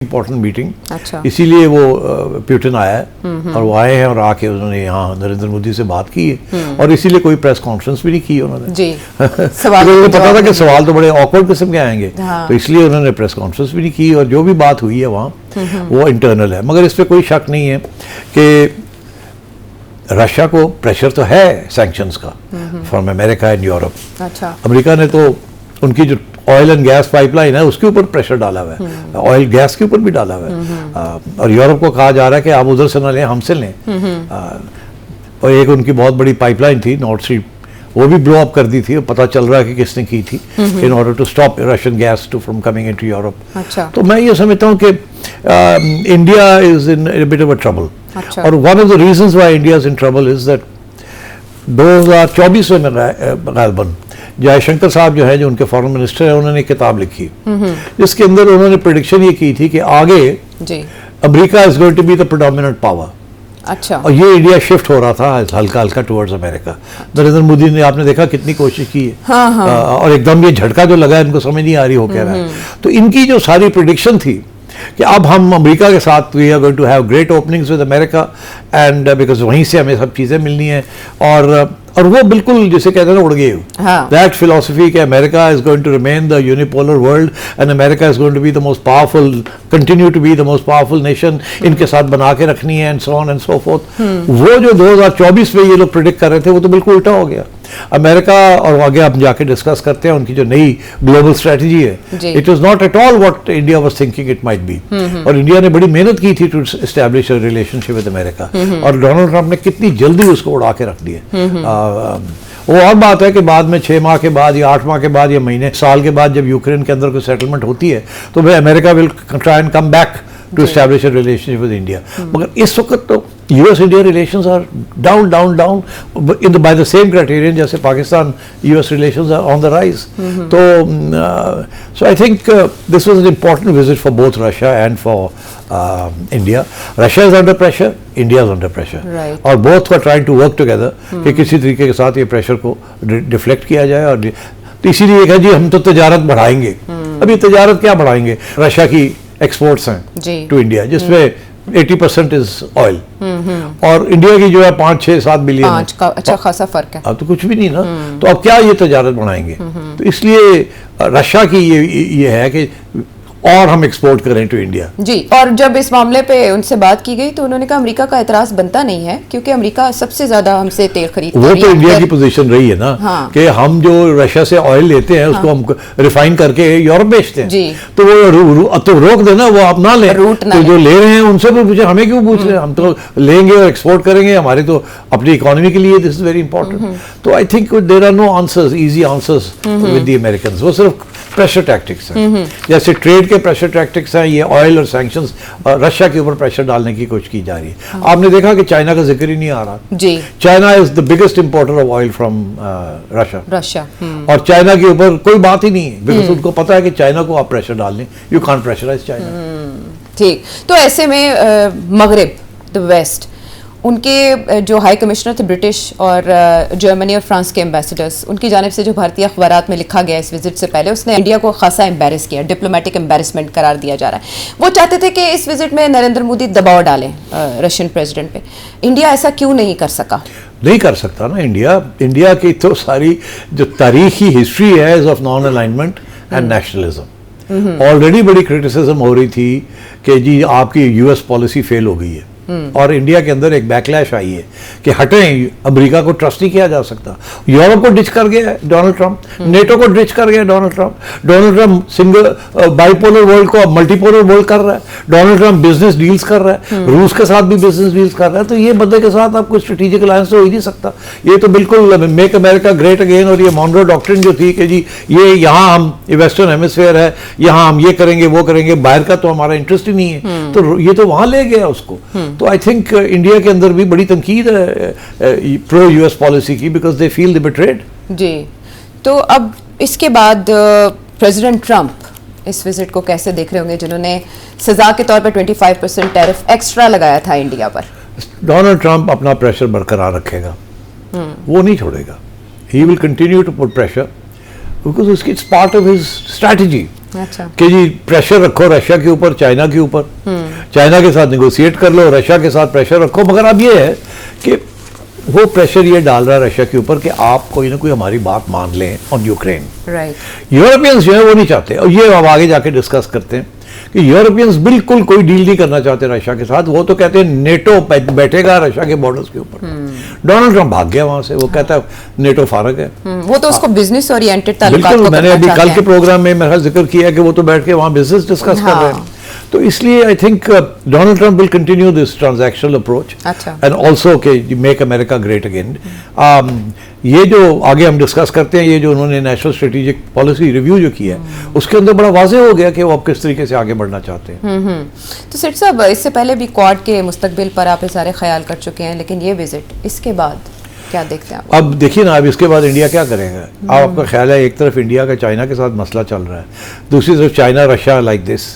Important meeting, अच्छा, इसीलिए वो पुतिन आया है और वो आए हैं और आके उन्होंने यहाँ नरेंद्र मोदी से बात की है और इसीलिए कोई प्रेस कॉन्फ्रेंस भी नहीं की उन्होंने जी। सवाल तो पता था कि सवाल तो बड़े ऑकवर्ड किस्म के आएंगे, हाँ। तो इसलिए उन्होंने प्रेस कॉन्फ्रेंस भी नहीं की और जो भी बात हुई है वहाँ वो इंटरनल है। मगर इस पर कोई शक नहीं है कि रशिया को प्रेशर तो है सैंक्शंस का फ्रॉम अमेरिका एंड यूरोप। अच्छा, अमेरिका ने तो उनकी जो ऑयल एंड गैस पाइपलाइन है उसके ऊपर प्रेशर डाला हुआ है, ऑयल गैस के ऊपर भी डाला हुआ है और यूरोप को कहा जा रहा है कि आप उधर से ना लें, हमसे लें। और एक उनकी बहुत बड़ी पाइपलाइन थी नॉर्थ स्ट्रीम, वो भी ब्लो अप कर दी थी, पता चल रहा है कि किसने की थी in order to stop Russian gas to from coming into Europe. अच्छा, तो मैं ये समझता हूँ कि India is in a bit of a trouble अच्छा, और one of the reasons why India is in trouble is that 2024 में गालबन जयशंकर साहब जो है, जो उनके फॉरेन मिनिस्टर है, उन्होंने एक किताब लिखी जिसके अंदर उन्होंने प्रेडिक्शन ये की थी कि आगे जी, America is going to be the predominant power. अच्छा, और ये इंडिया शिफ्ट हो रहा था हल्का हल्का टुवर्ड्स अमेरिका। नरेंद्र मोदी ने आपने देखा कितनी कोशिश की है, हाँ, हाँ। और एकदम ये झटका जो लगा है इनको समझ नहीं आ रही हो कह रहा है। तो इनकी जो सारी प्रेडिक्शन थी कि अब हम अमेरिका के साथ we are going to have great openings with America and because वहीं से हमें सब चीज़ें मिलनी है और वो बिल्कुल जिसे कहते हैं ना उड़ गए। दैट फिलोसफी कि America is going to remain the unipolar world and America is going to be the most powerful, continue to be the most powerful nation, इनके साथ बना के रखनी है and so on and so forth. वो जो 2024 में ये लोग प्रिडिक्ट कर रहे थे वो तो बिल्कुल उल्टा हो गया। अमेरिका और आगे आप जाके डिस्कस करते हैं उनकी जो नई ग्लोबल स्ट्रेटजी है, it is not at all what India was thinking it might be. और इंडिया ने बड़ी मेहनत की थी to establish a relationship with America और डोनाल्ड ट्रंप ने कितनी जल्दी उसको उड़ा के रख दिया। वो और बात है कि बाद में 6 माह के बाद या 8 माह के बाद या महीने साल के बाद जब यूक्रेन के अंदर कोई सेटलमेंट होती है तो भाई America will try and come back to establish a relationship with India. मगर इस वक्त तो US-India relations are down in by the same criterion जैसे Pakistan-US relations are on the rise. तो so I think this was an important visit for both Russia and for India. Russia is under pressure, India is under pressure. Right. और both were trying to work together कि किसी तरीके के साथ ये pressure को deflect किया जाए। और तो इसीलिए कहा जी हम तो तजारत बढ़ाएंगे। अभी तजारत क्या बढ़ाएंगे? रशिया की एक्सपोर्ट्स हैं टू इंडिया जिसमें 80% इज ऑयल और इंडिया की जो है 5-6-7 बिलियन का अच्छा खासा फर्क है। अब तो कुछ भी नहीं ना, तो अब क्या ये तजारत बढ़ाएंगे? तो इसलिए रशिया की ये है कि और हम एक्सपोर्ट करें टू इंडिया। जी, और जब इस मामले पे उनसे बात की गई तो उन्होंने कहा अमेरिका का एतराज बनता नहीं है क्योंकि अमेरिका सबसे ज्यादा हमसे तेल खरीदता है। वो तो इंडिया की पोजीशन रही है ना, हाँ। कि हम जो रशिया से ऑयल लेते हैं उसको हम रिफाइन करके यूरोप बेचते हैं। जी। तो वो तो रोक देना, वो आप ना लें, तो जो ले रहे हैं उनसे भी पूछे, हमें क्यों पूछ रहे हैं? हम तो लेंगे और एक्सपोर्ट करेंगे, हमारे तो अपनी इकोनॉमी के लिए दिस इज वेरी इंपॉर्टेंट। तो I think there are no answers, easy answers with the Americans. वो सिर्फ प्रेशर टैक्टिक्स हैं, जैसे ट्रेड के प्रेशर टैक्टिक्स हैं, ये ऑयल और सैंक्शंस रशिया के ऊपर प्रेशर डालने की कोशिश की जा रही है। आपने देखा कि चाइना का जिक्र ही नहीं आ रहा। जी, China is the biggest importer of oil from Russia और चाइना के ऊपर कोई बात ही नहीं है बिकॉज उनको पता है कि चाइना को आप प्रेशर डाल लें, यू कांट प्रेशराइज चाइना। ठीक, तो ऐसे में मगरिब द वेस्ट उनके जो हाई कमिश्नर थे ब्रिटिश और जर्मनी और फ्रांस के एम्बेसडर्स, उनकी जानिब से जो भारतीय अखबारात में लिखा गया इस विजिट से पहले, उसने इंडिया को खासा एम्बेरस किया, डिप्लोमेटिक एम्बेरसमेंट करार दिया जा रहा है। वो चाहते थे कि इस विजिट में नरेंद्र मोदी दबाव डालें रशियन प्रेसिडेंट पे। इंडिया ऐसा क्यों नहीं कर सका? नहीं कर सकता ना। इंडिया की तो सारी जो तारीखी हिस्ट्री है of non alignment and nationalism. Already बड़ी क्रिटिसिज्म हो रही थी कि जी आपकी यूएस पॉलिसी फेल हो गई है और इंडिया के अंदर एक बैकलैश आई है कि हटें, अमेरिका को ट्रस्ट नहीं किया जा सकता। यूरोप को डिच कर गया डोनाल्ड ट्रंप, नेटो को डिच कर गया Donald Trump single bipolar world को मल्टीपोलर वर्ल्ड कर रहा है। डोनाल्ड ट्रंप बिजनेस डील्स कर रहा है, रूस के साथ भी बिजनेस डील्स कर रहा है। तो ये बंदे के साथ आपको स्ट्रेटेजिक अलायंस तो हो ही नहीं सकता। ये तो बिल्कुल मेक अमेरिका ग्रेट अगेन और ये मॉनरो डॉक्ट्रिन जो थी कि जी ये यहाँ हम वेस्टर्न हेमिस्फीयर है, यहाँ हम ये करेंगे वो करेंगे, बाहर का तो हमारा इंटरेस्ट ही नहीं है, तो ये तो वहां ले गया उसको। तो आई थिंक इंडिया के अंदर भी बड़ी तनकीद है प्रो यूएस पॉलिसी की because they feel they betrayed. जी, तो अब इसके बाद प्रेसिडेंट ट्रंप इस विजिट को कैसे देख रहे होंगे, जिन्होंने सजा के तौर पर 25% टैरिफ एक्स्ट्रा लगाया था इंडिया पर? डोनाल्ड ट्रंप अपना प्रेशर बरकरार रखेगा, वो नहीं छोड़ेगा। He will continue to put pressure because it's part of his strategy अच्छा। कि जी प्रेशर रखो रशिया के ऊपर, चाइना के ऊपर, चाइना के साथ नेगोशिएट कर लो, रशिया के साथ प्रेशर रखो। मगर अब ये है कि वो प्रेशर ये डाल रहा है रशिया के ऊपर कि आप कोई ना कोई हमारी बात मान लें ऑन यूक्रेन। राइट। यूरोपियंस जो है वो नहीं चाहते, और ये अब आगे जाके डिस्कस करते हैं कि यूरोपियंस बिल्कुल कोई डील नहीं करना चाहते रशिया के साथ। वो तो कहते हैं नेटो बैठेगा रशिया के बॉर्डर्स के ऊपर। डोनाल्ड ट्रंप भाग गया वहां से, वो कहता है नेटो फारग है। वो तो उसको बिजनेस ओरिएंटेड ताल्लुकात बिल्कुल, को मैंने करना अभी चाहते कल के हैं। प्रोग्राम में मेरा जिक्र किया कि वो तो बैठ के वहां बिजनेस डिस्कस कर रहे हैं। तो इसलिए I think Donald Trump will continue this transactional approach अच्छा। एंड ऑल्सो के मेक अमेरिका ग्रेट अगेन। ये जो आगे हम डिस्कस करते हैं, ये जो उन्होंने नेशनल स्ट्रेटेजिक पॉलिसी रिव्यू जो किया है, उसके अंदर बड़ा वाज़ेह हो गया कि वो अब किस तरीके से आगे बढ़ना चाहते हैं। तो सेठ साहब, इससे पहले भी क्वाड के मुस्तकबिल पर आप सारे ख्याल कर चुके हैं, लेकिन ये विजिट इसके बाद क्या देखते हैं आप? अब देखिए ना, अब इसके बाद इंडिया क्या करेगा? अब आपका ख्याल है एक तरफ इंडिया का चाइना के साथ मसला चल रहा है, दूसरी तरफ चाइना रशिया लाइक दिस,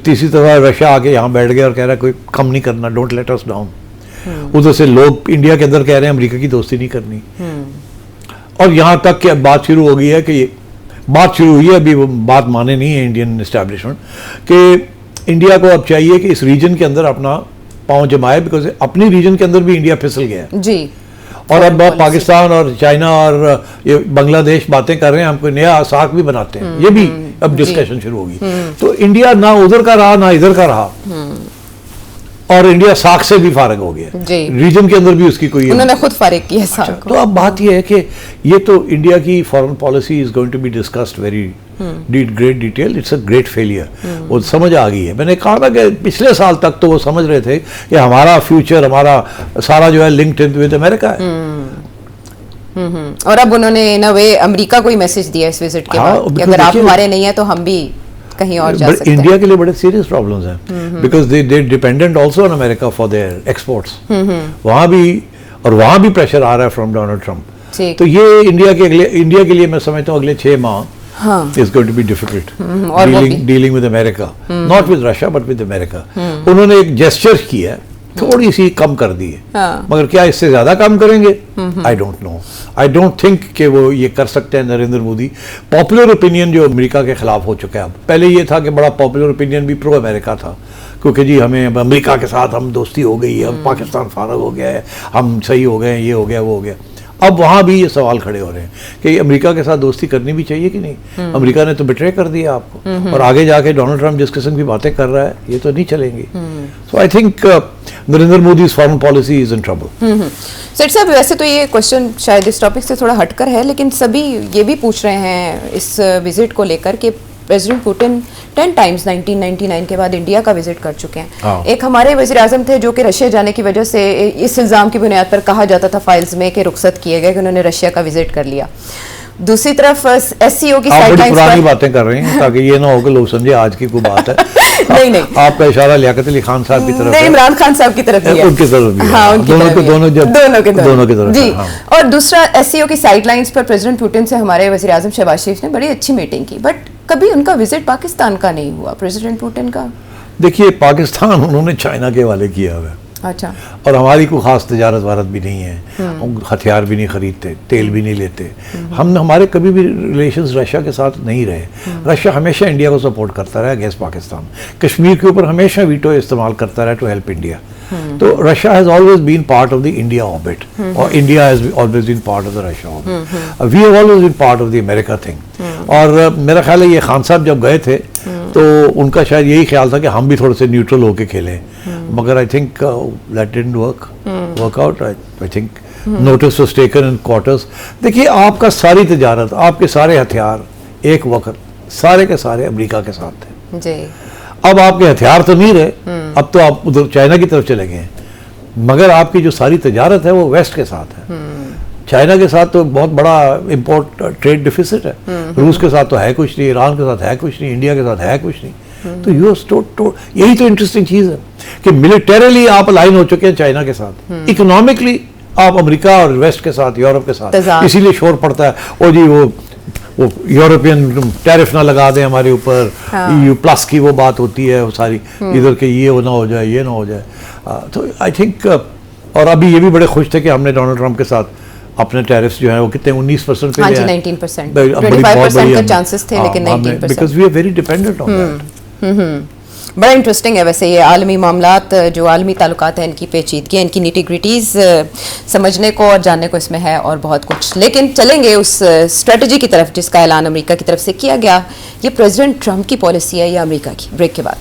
तीसरी तरफ रशिया आके यहाँ बैठ गया और कह रहा है कोई कम नहीं करना, डोंट लेट अस डाउन। उधर से लोग इंडिया के अंदर कह रहे हैं अमेरिका की दोस्ती नहीं करनी। और यहाँ तक कि बात शुरू हो गई है कि बात शुरू हुई है, अभी वो बात माने नहीं है इंडियन एस्टैब्लिशमेंट, कि इंडिया को अब चाहिए कि इस रीजन के अंदर अपना पाँव जमाए, बिकॉज अपनी रीजन के अंदर भी इंडिया फिसल गया है जी। और अब पाकिस्तान और चाइना और ये बांग्लादेश बातें कर रहे हैं, हमको नया साख भी बनाते हैं, ये भी अब डिस्कशन शुरू होगी। तो इंडिया ना उधर का रहा ना इधर का रहा, और इंडिया साख से भी फारिग हो गया, रीजन के अंदर भी उसकी कोई, उन्होंने खुद फारिग किया साख को। तो अब बात ये है कि ये तो इंडिया की foreign policy is going to be discussed very great detail. It's a great failure. वो समझ आ गई है। मैंने कहा था कि पिछले साल तक तो वो समझ रहे थे कि हमारा फ्यूचर, हमारा सारा जो है लिंक्ड इन विद अमेरिका है। और अब उन्होंने इन अ वे अमेरिका को ही मैसेज दिया इस विजिट के बाद कि अगर आप हमारे नहीं है तो हम भी कहीं और जा सकते हैं। इंडिया के लिए बड़े सीरियस प्रॉब्लम्स हैं, because they dependent also on America for their exports. वहाँ भी प्रेशर आ रहा है फ्रॉम डोनाल्ड ट्रंप। तो ये इंडिया के लिए मैं समझता हूँ अगले 6 माह is going to be difficult dealing with America, not with Russia but with America। उन्होंने एक जेस्चर किया है, थोड़ी सी कम कर दी है, मगर क्या इससे ज्यादा काम करेंगे? I don't know. I don't think कि वो ये कर सकते हैं। नरेंद्र मोदी, पॉपुलर ओपिनियन जो अमेरिका के खिलाफ हो चुका है, अब पहले ये था कि बड़ा पॉपुलर ओपिनियन भी प्रो अमेरिका था, क्योंकि जी हमें अमेरिका के साथ हम दोस्ती हो गई है, अब पाकिस्तान फारग हो गया है, हम सही हो गए, ये हो गया वो हो गया। अब वहाँ भी ये सवाल खड़े हो रहे हैं कि अमेरिका के साथ दोस्ती करनी भी चाहिए कि नहीं। अमेरिका ने तो बिट्रे कर दिया आपको, और आगे जाके डोनाल्ड ट्रंप जिस किस्म की बातें कर रहा है, ये तो नहीं चलेंगी। So I think Narendra Modi foreign policy is in trouble. सेठ साहब, वैसे तो ये क्वेश्चन शायद इस टॉपिक से थोड़ा हटकर है, लेकिन सभी ये भी पूछ रहे हैं इस विजिट को लेकर कि प्रेसिडेंट पुतिन 10 टाइम्स 1999 के बाद इंडिया का विजिट कर चुके हैं। एक हमारे वज़ीर आज़म थे जो कि रशिया जाने की वजह से इस इल्ज़ाम की बुनियाद पर कहा जाता था फाइल्स में कि रुखसत किए गए कि उन्होंने रशिया का विजिट कर लिया। दूसरी तरफ SCO की साइडलाइंस पुरानी बातें कर रहे हैं ताकि ये ना हो कि लोग समझे आज की कोई बात है। नहीं आपका इशारा लियाकत अली खान साहब की तरफ है, इमरान खान साहब की तरफ भी है, उनकी तरफ भी, हाँ, दोनों की तरफ जी। हाँ। और दूसरा SCO की साइडलाइंस पर प्रेसिडेंट पुतिन से हमारे वज़ीर आज़म शहबाज शरीफ ने बड़ी अच्छी मीटिंग की, बट कभी उनका विजिट पाकिस्तान का नहीं हुआ, प्रेसिडेंट पुतिन का। देखिए, पाकिस्तान उन्होंने चाइना के हवाले किया हुआ है। अच्छा। और हमारी कोई खास तजारत वारत भी नहीं है, हम हथियार भी नहीं खरीदते, तेल भी नहीं लेते, हमारे कभी भी रिलेशंस रशिया के साथ नहीं रहे। रशिया हमेशा इंडिया को सपोर्ट करता रहा अगेंस्ट पाकिस्तान, कश्मीर के ऊपर हमेशा वीटो इस्तेमाल करता रहा टू हेल्प इंडिया। तो Russia has always been part of the India orbit, और India has always been part of the Russia orbit. We have always been part of the America thing. और मेरा ख्याल है ये खान साहब जब गए थे तो उनका शायद यही ख्याल था कि हम भी थोड़े से न्यूट्रल होके खेलें, मगर I think that didn't work out. I think notice was taken in quarters. देखिए, आपका सारी तजारत, आपके सारे हथियार एक वक्त सारे के सारे अमेरिका के साथ थे जी। अब आपके हथियार तो नहीं रहे, अब तो आप उधर चाइना की तरफ चले गए, मगर आपकी जो सारी तजारत है वो वेस्ट के साथ है। चाइना के साथ तो बहुत बड़ा इंपोर्ट ट्रेड डिफिसिट है, रूस के साथ तो है कुछ नहीं, ईरान के साथ है कुछ नहीं, इंडिया के साथ है कुछ नहीं। तो यही तो इंटरेस्टिंग चीज़ है कि मिलिटरीली आप अलाइन हो चुके हैं चाइना के साथ, इकोनॉमिकली आप अमेरिका और वेस्ट के साथ, यूरोप के साथ, इसीलिए शोर पड़ता है ओ जी वो यूरोपियन टैरिफ ना लगा दें हमारे ऊपर, EU प्लस की वो बात होती है, वो सारी इधर के ये ना हो जाए, ये ना हो जाए। तो आई थिंक और अभी ये भी बड़े खुश थे कि हमने डोनाल्ड ट्रंप के साथ अपने टैरिफ्स जो है वो कितने 19% पे हाँ ले जी, आए। 19%, बड़ी- बड़ी- 25% बहुत बड़ी का हम- चांसेस थे, हाँ, लेकिन हमने- 19%। because we are very dependent on that. बड़ा इंटरेस्टिंग है वैसे ये आलमी मामलात, जो आलमी ताल्लुकात हैं, इनकी पेचीदगी, इनकी निटी-ग्रिटीज़ समझने को और जानने को इसमें है, और बहुत कुछ। लेकिन चलेंगे उस स्ट्रेटजी की तरफ जिसका ऐलान अमेरिका की तरफ से किया गया। ये प्रेसिडेंट ट्रंप की पॉलिसी है या अमेरिका की? ब्रेक के बाद।